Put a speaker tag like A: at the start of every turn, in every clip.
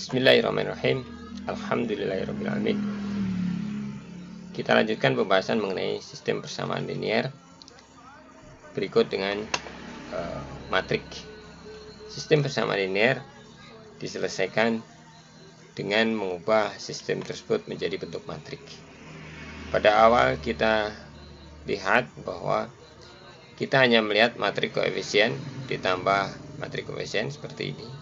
A: Bismillahirrahmanirrahim. Alhamdulillahirrahmanirrahim. Kita lanjutkan pembahasan mengenai sistem persamaan linier. Berikut dengan matrik. Sistem persamaan linier diselesaikan dengan mengubah sistem tersebut menjadi bentuk matrik. Pada awal kita lihat bahwa kita hanya melihat matrik koefisien ditambah matrik koefisien seperti ini.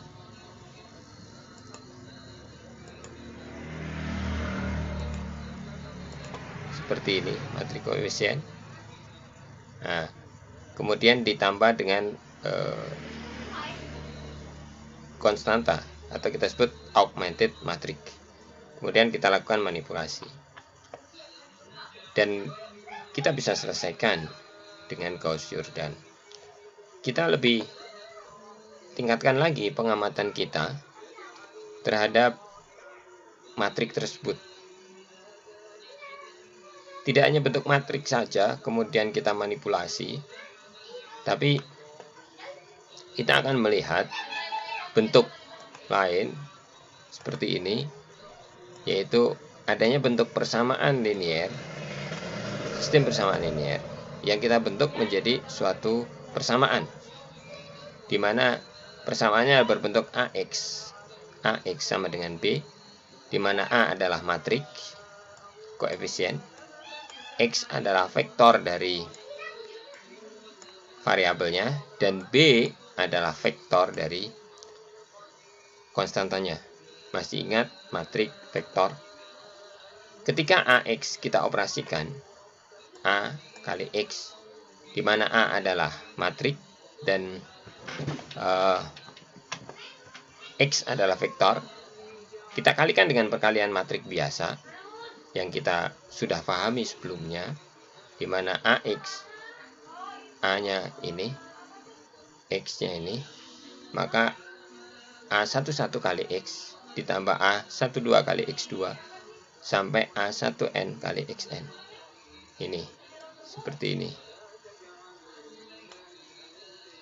A: Seperti ini matrik koefisien. Nah, kemudian ditambah dengan konstanta atau kita sebut augmented matrix. Kemudian kita lakukan manipulasi dan kita bisa selesaikan dengan Gauss-Jordan. Kita lebih tingkatkan lagi pengamatan kita terhadap matrik tersebut. Tidak hanya bentuk matrik saja kemudian kita manipulasi, tapi kita akan melihat bentuk lain seperti ini, yaitu adanya bentuk persamaan linier, sistem persamaan linier yang kita bentuk menjadi suatu persamaan, di mana persamaannya berbentuk AX. AX sama dengan B, di mana A adalah matrik koefisien, X adalah vektor dari variabelnya, dan B adalah vektor dari konstantanya. Masih ingat matrik vektor? Ketika AX kita operasikan A kali X, di mana A adalah matrik dan X adalah vektor, kita kalikan dengan perkalian matrik biasa yang kita sudah pahami sebelumnya, di mana AX, A-nya ini, X-nya ini, maka A11 kali X ditambah A12 kali X2 sampai A1N kali XN. Ini, seperti ini.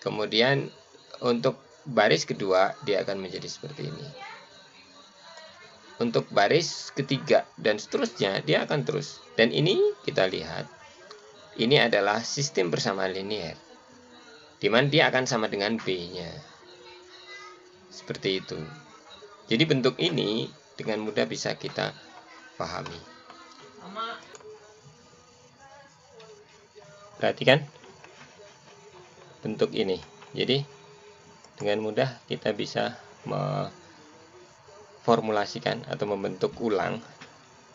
A: Kemudian untuk baris kedua dia akan menjadi seperti ini. Untuk baris ketiga dan seterusnya dia akan terus. Dan ini kita lihat, ini adalah sistem persamaan linier, di mana dia akan sama dengan B-nya. Seperti itu. Jadi bentuk ini dengan mudah bisa kita pahami. Perhatikan bentuk ini. Jadi dengan mudah kita bisa formulasikan atau membentuk ulang,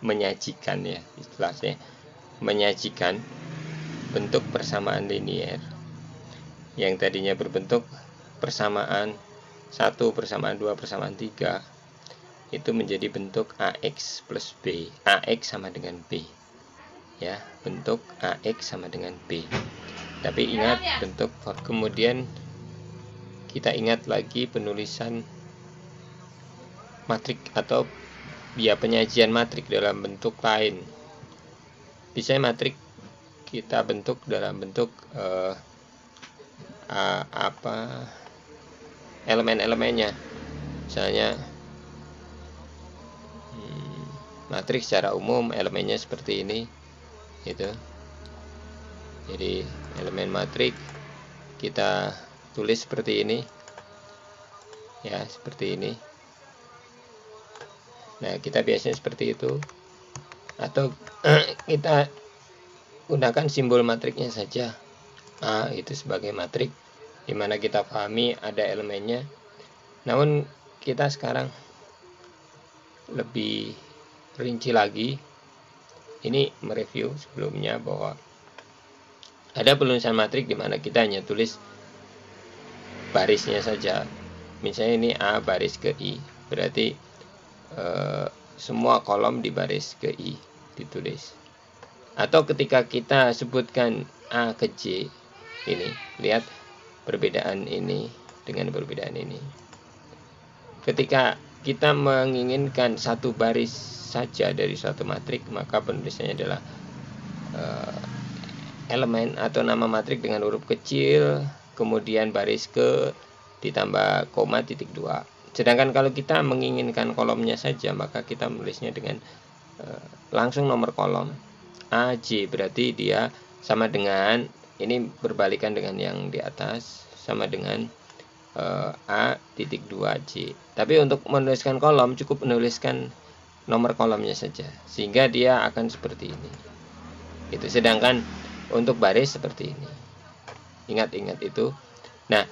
A: menyajikan ya istilahnya, menyajikan bentuk persamaan linier yang tadinya berbentuk persamaan 1, persamaan 2, persamaan 3, itu menjadi bentuk AX plus B. AX sama dengan B. Ya, bentuk AX sama dengan B. Tapi ingat bentuk, kemudian kita ingat lagi penulisan matrik atau ya penyajian matrik dalam bentuk lain. Bisa matrik kita bentuk dalam bentuk elemen-elemennya. Misalnya matrik secara umum elemennya seperti ini, gitu. Jadi elemen matrik kita tulis seperti ini, ya seperti ini. Nah, kita biasanya seperti itu, atau kita gunakan simbol matriknya saja. A itu sebagai matrik, di mana kita pahami ada elemennya. Namun kita sekarang lebih rinci lagi. Ini mereview sebelumnya bahwa ada penulisan matrik di mana kita hanya tulis barisnya saja. Misalnya ini A baris ke I, berarti semua kolom di baris ke I ditulis. Atau ketika kita sebutkan A ke J, ini lihat perbedaan ini dengan perbedaan ini. Ketika kita menginginkan satu baris saja dari suatu matrik, maka penulisannya adalah elemen atau nama matrik dengan huruf kecil, kemudian baris ke ditambah koma titik 2. Sedangkan kalau kita menginginkan kolomnya saja, maka kita menulisnya dengan langsung nomor kolom AJ, berarti dia sama dengan, ini berbalikan dengan yang di atas, sama dengan A.2J. Tapi untuk menuliskan kolom cukup menuliskan nomor kolomnya saja, sehingga dia akan seperti ini. Itu. Sedangkan untuk baris seperti ini. Ingat-ingat itu. Nah,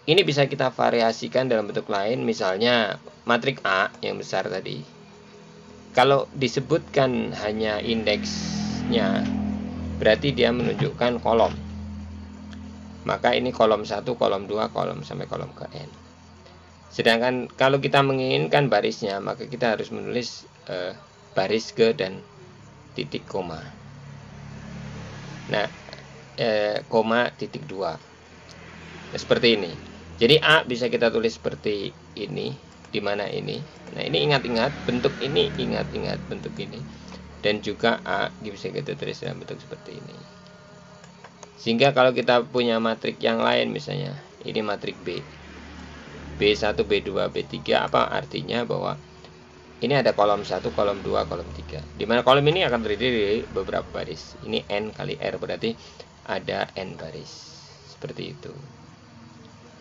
A: ini bisa kita variasikan dalam bentuk lain, misalnya matrik A yang besar tadi. Kalau disebutkan hanya indeksnya, berarti dia menunjukkan kolom. Maka ini kolom 1, kolom 2, kolom sampai kolom ke N. Sedangkan kalau kita menginginkan barisnya, maka kita harus menulis baris ke dan titik koma. Nah, koma titik 2. Nah, seperti ini. Jadi A bisa kita tulis seperti ini, di mana ini. Nah, ini ingat-ingat bentuk ini, ingat-ingat bentuk ini. Dan juga A bisa kita tulis dalam bentuk seperti ini. Sehingga kalau kita punya matrik yang lain, misalnya ini matrik B, B1, B2, B3, apa artinya bahwa ini ada kolom 1, kolom 2, kolom 3. Dimana kolom ini akan terdiri dari beberapa baris. Ini N kali R, berarti ada N baris. Seperti itu.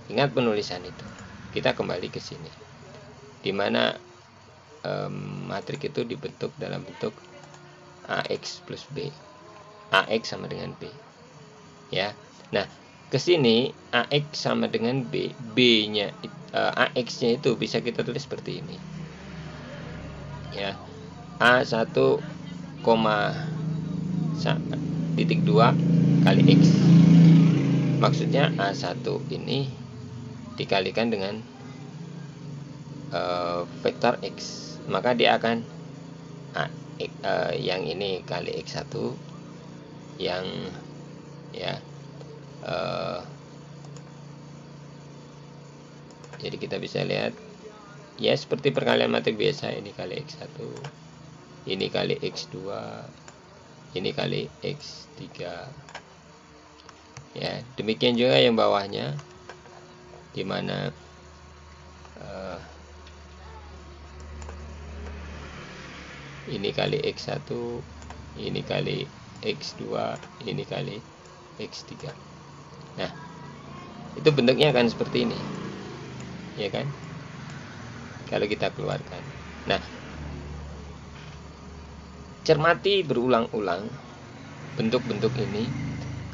A: Ingat penulisan itu. Kita kembali ke sini. Dimana matrik itu dibentuk dalam bentuk AX plus B. AX sama dengan B. Ya. Nah, ke sini AX sama dengan B. B-nya AX-nya itu bisa kita tulis seperti ini. Ya, A1, titik 2 kali X. Maksudnya A1 ini dikalikan dengan vektor X, maka dia akan yang ini kali X1, yang ya jadi kita bisa lihat ya seperti perkalian matrik biasa, ini kali X1, ini kali X2, ini kali X3. Ya, demikian juga yang bawahnya, dimana ini kali X1, ini kali X2, ini kali X3. Nah, itu bentuknya akan seperti ini, ya kan? Kalau kita keluarkan. Nah, cermati berulang-ulang bentuk-bentuk ini,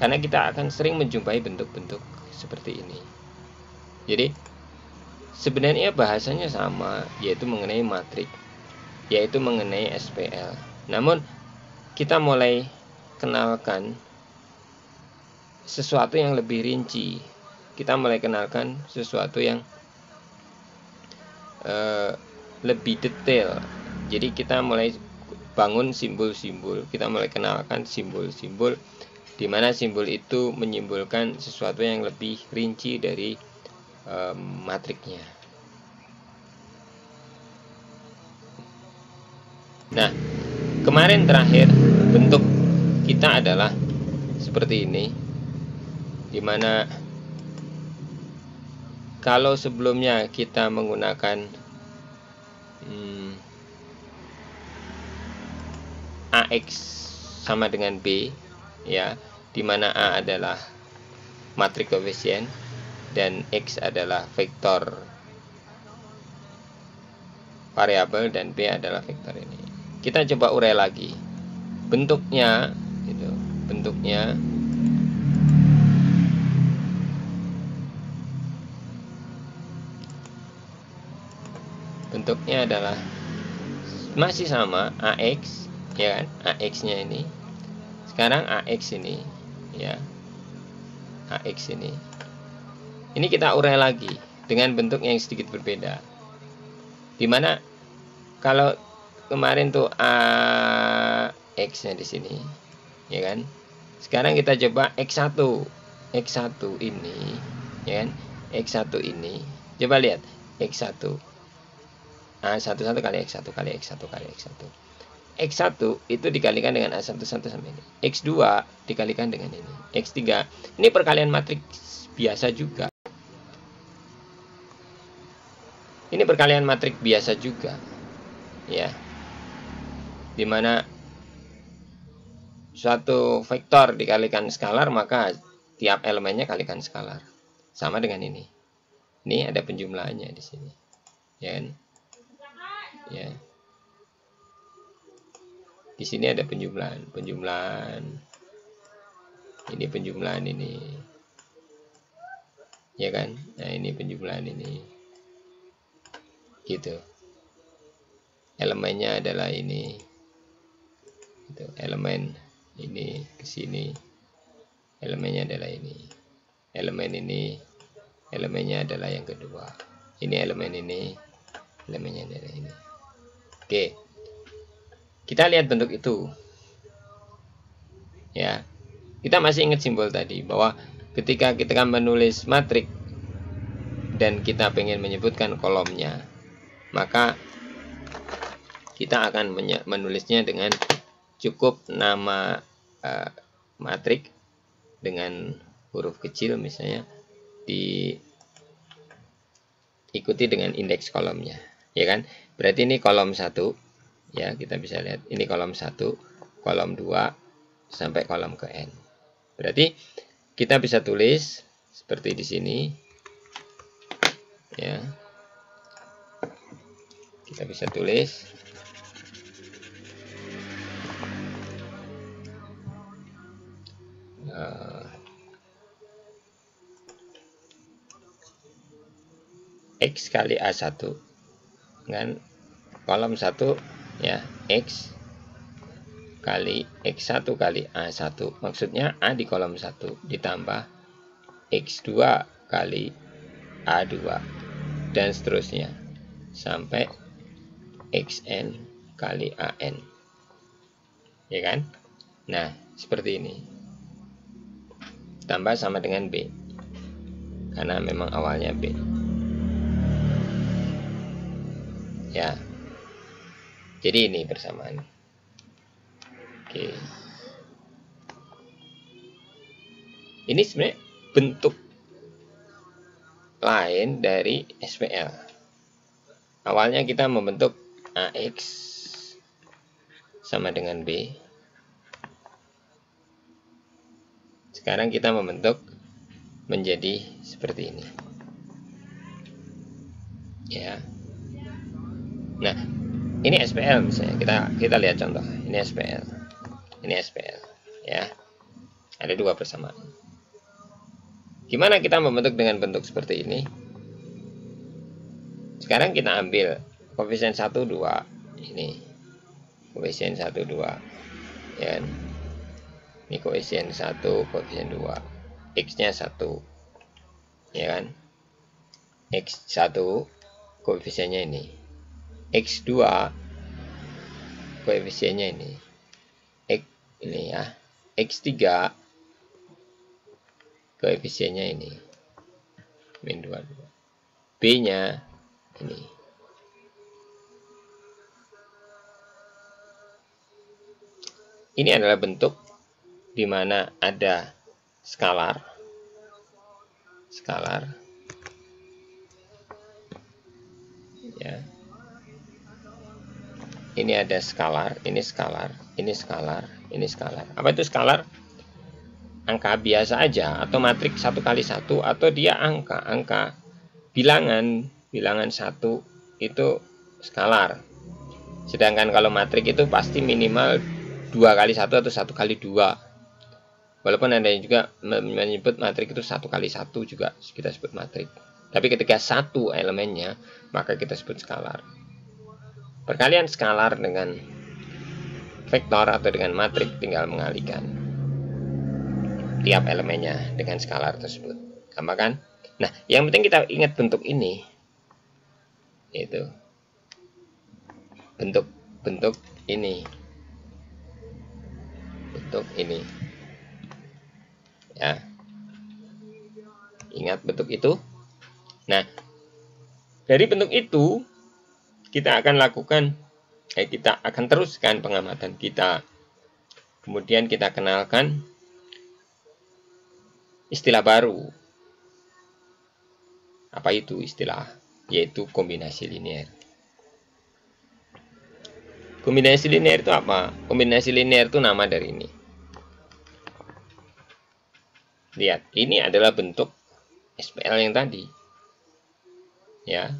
A: karena kita akan sering menjumpai bentuk-bentuk seperti ini. Jadi sebenarnya bahasanya sama, yaitu mengenai matrik, yaitu mengenai SPL. Namun kita mulai kenalkan sesuatu yang lebih rinci. Kita mulai kenalkan sesuatu yang lebih detail. Jadi kita mulai bangun simbol-simbol. Kita mulai kenalkan simbol-simbol, di mana simbol itu menyimbolkan sesuatu yang lebih rinci dari matriknya. Nah, kemarin terakhir bentuk kita adalah seperti ini, dimana kalau sebelumnya kita menggunakan AX sama dengan B, ya, dimana A adalah matrik koefisien dan X adalah vektor variabel dan B adalah vektor ini. Kita coba urai lagi bentuknya, itu bentuknya adalah masih sama AX, ya kan? AX-nya ini. Sekarang AX ini, ya. AX ini. Ini kita urai lagi dengan bentuk yang sedikit berbeda. Dimana kalau kemarin tuh AX-nya di sini, ya kan? Sekarang kita coba X1 ini, ya kan? X1 ini. Coba lihat X1. A11 kali X1 kali X1 kali X1. X1 itu dikalikan dengan A11 sama ini. X2 dikalikan dengan ini. X3. Ini perkalian matriks biasa juga. Ini perkalian matrik biasa juga, ya, dimana suatu vektor dikalikan skalar, maka tiap elemennya kalikan skalar. Sama dengan ini. Ini ada penjumlahannya di sini, ya kan? Ya. Di sini ada penjumlahan. Ini penjumlahan ini. Ya kan? Nah, ini penjumlahan ini. Gitu. Elemennya adalah ini. Itu elemen ini ke sini. Elemennya adalah ini. Elemen ini, elemennya adalah yang kedua. Ini elemen ini, elemennya adalah ini. Oke. Kita lihat bentuk itu. Ya. Kita masih ingat simbol tadi bahwa ketika kita menulis matrik dan kita pengen menyebutkan kolomnya, maka kita akan menulisnya dengan cukup nama matrik dengan huruf kecil, misalnya diikuti dengan indeks kolomnya, ya kan? Berarti ini kolom 1, ya, kita bisa lihat ini kolom 1, kolom 2 sampai kolom ke n. Berarti kita bisa tulis seperti di sini, ya. Kita bisa tulis X kali A1 kan, kolom 1, ya, X kali X1 kali A1, maksudnya A di kolom 1 ditambah X2 kali A2 dan seterusnya sampai XN kali AN, ya kan? Nah, seperti ini, tambah sama dengan B karena memang awalnya B, ya. Jadi ini persamaan. Oke. Ini sebenarnya bentuk lain dari SPL. Awalnya kita membentuk AX sama dengan B. Sekarang kita membentuk menjadi seperti ini. Ya. Nah, ini SPL misalnya. Kita lihat contoh. Ini SPL. Ini SPL, ya. Ada dua persamaan. Gimana kita membentuk dengan bentuk seperti ini? Sekarang kita ambil koefisien 1, 2 ini. Koefisien 1, 2, ya. Ini koefisien 1, koefisien 2. X-nya 1. Ya kan? X1 koefisiennya ini. X2 koefisiennya ini. Ini ya, X3 koefisiennya ini min 2, B nya ini. Ini adalah bentuk di mana ada skalar, ya. Ini ada skalar, ini skalar, ini skalar, ini skalar. Apa itu skalar? Angka biasa aja, atau matrik 1 kali 1, atau dia angka bilangan 1 itu skalar. Sedangkan kalau matrik itu pasti minimal 2 kali 1 atau 1 kali 2. Walaupun ada yang juga menyebut matrik itu 1 kali 1 juga kita sebut matrik. Tapi ketika satu elemennya, maka kita sebut skalar. Perkalian skalar dengan vektor atau dengan matrik tinggal mengalihkan tiap elemennya dengan skalar tersebut. Gampang kan? Nah, yang penting kita ingat bentuk ini. Itu bentuk ini. Bentuk ini. Ya. Ingat bentuk itu. Nah, dari bentuk itu kita akan teruskan pengamatan kita. Kemudian kita kenalkan istilah baru. Apa itu istilah? yaitu kombinasi linear. Kombinasi linear itu apa? Kombinasi linear itu nama dari ini. Lihat, ini adalah bentuk SPL yang tadi. Ya.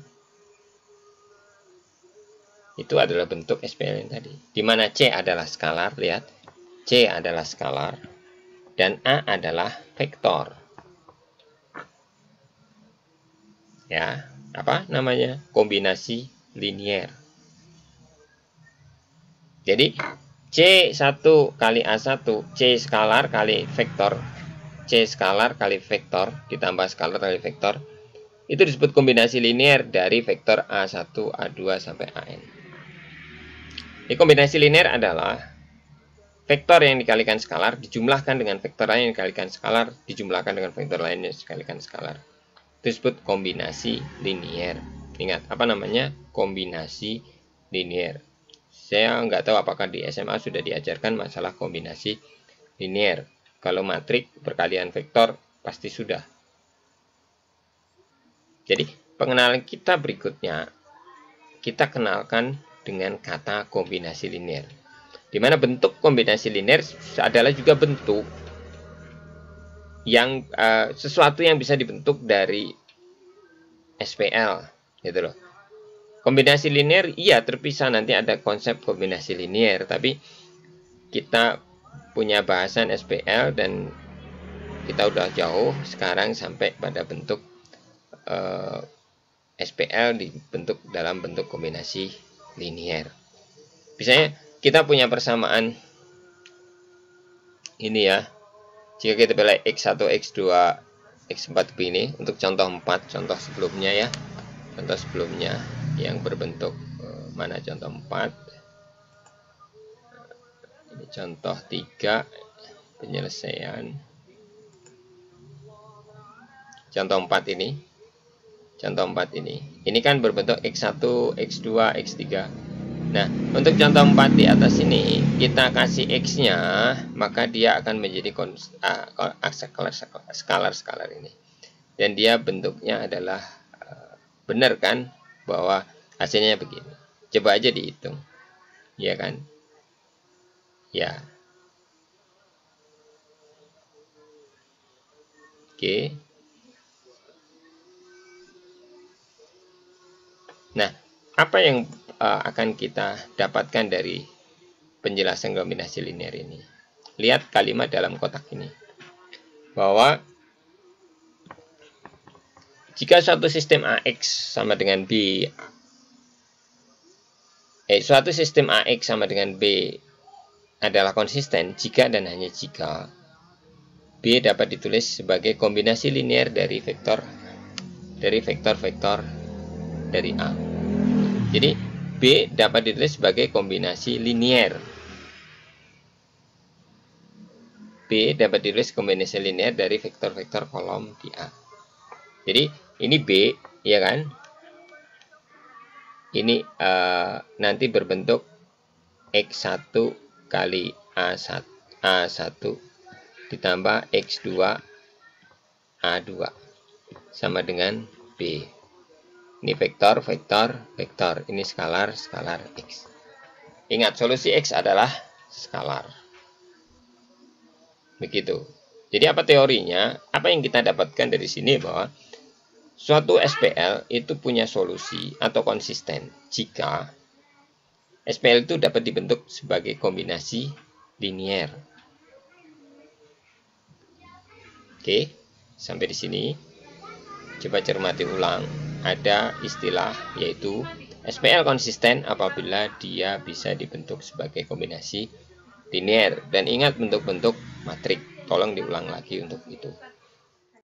A: Itu adalah bentuk SPL yang tadi. Di mana C adalah skalar, lihat. C adalah skalar dan A adalah vektor. Ya, apa namanya? Kombinasi linear. Jadi C1 kali A1, C skalar kali vektor, C skalar kali vektor ditambah skalar kali vektor, itu disebut kombinasi linear dari vektor A1, A2 sampai AN. Jadi kombinasi linear adalah vektor yang dikalikan skalar dijumlahkan dengan vektor lain yang dikalikan skalar dijumlahkan dengan vektor lain yang dikalikan skalar. Itu disebut kombinasi linear. Ingat, apa namanya? Kombinasi linear. Saya nggak tahu apakah di SMA sudah diajarkan masalah kombinasi linear. Kalau matrik perkalian vektor pasti sudah. Jadi pengenalan kita berikutnya, kita kenalkan dengan kata kombinasi linear. Di mana bentuk kombinasi linear adalah juga bentuk yang sesuatu yang bisa dibentuk dari SPL, gitu loh. Kombinasi linear, iya terpisah, nanti ada konsep kombinasi linear, tapi kita punya bahasan SPL dan kita udah jauh sekarang sampai pada bentuk SPL dibentuk dalam bentuk kombinasi linear. Misalnya kita punya persamaan ini ya, jika kita pilih X1, X2, X4 begini, untuk contoh 4, contoh sebelumnya ya, contoh sebelumnya yang berbentuk mana contoh 4, ini contoh 3 penyelesaian, contoh 4 ini, contoh 4 ini kan berbentuk X1, X2, X3. Nah, untuk contoh 4 di atas ini kita kasih X-nya, maka dia akan menjadi skalar ini. Dan dia bentuknya adalah benar kan, bahwa hasilnya begini. Coba aja dihitung. Ya kan? Ya. Oke. Nah, apa yang akan kita dapatkan dari penjelasan kombinasi linear ini? Lihat kalimat dalam kotak ini, bahwa jika suatu sistem AX sama dengan B, suatu sistem AX sama dengan B adalah konsisten jika dan hanya jika B dapat ditulis sebagai kombinasi linear dari vektor-vektor dari A. Jadi B dapat ditulis sebagai kombinasi linear. B dapat ditulis kombinasi linear dari vektor-vektor kolom di A. Jadi ini B, ya kan? Ini nanti berbentuk X1 kali A1 ditambah X2 A2 sama dengan B. Ini vektor, vektor, vektor. Ini skalar, skalar X. Ingat, solusi X adalah skalar. Begitu. Jadi apa teorinya? Apa yang kita dapatkan dari sini, bahwa suatu SPL itu punya solusi atau konsisten jika SPL itu dapat dibentuk sebagai kombinasi linear. Oke, sampai di sini. Coba cermati ulang. Ada istilah yaitu SPL konsisten apabila dia bisa dibentuk sebagai kombinasi linear. Dan ingat bentuk-bentuk matrik. Tolong diulang lagi untuk itu.